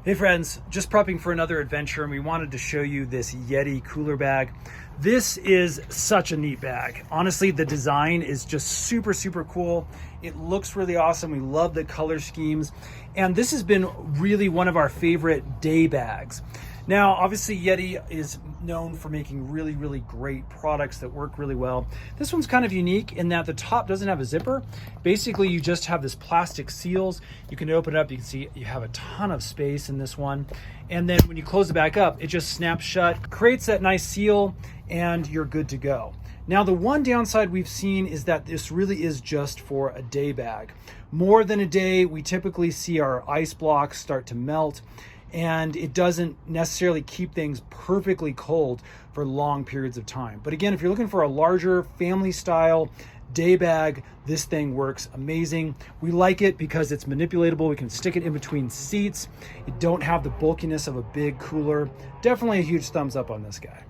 Hey friends, just prepping for another adventure and we wanted to show you this Yeti cooler bag. This is such a neat bag. Honestly, the design is just super cool. It looks really awesome. We love the color schemes. And this has been really one of our favorite day bags. Now, obviously Yeti is known for making really great products that work really well. This one's kind of unique in that the top doesn't have a zipper. Basically, you just have this plastic seals. You can open it up, you can see you have a ton of space in this one. And then when you close it back up, it just snaps shut, creates that nice seal, and you're good to go. Now, the one downside we've seen is that this really is just for a day bag. More than a day, we typically see our ice blocks start to melt, and it doesn't necessarily keep things perfectly cold for long periods of time. But again, if you're looking for a larger family style day bag, this thing works amazing. We like it because it's manipulatable. We can stick it in between seats. You don't have the bulkiness of a big cooler. Definitely a huge thumbs up on this guy.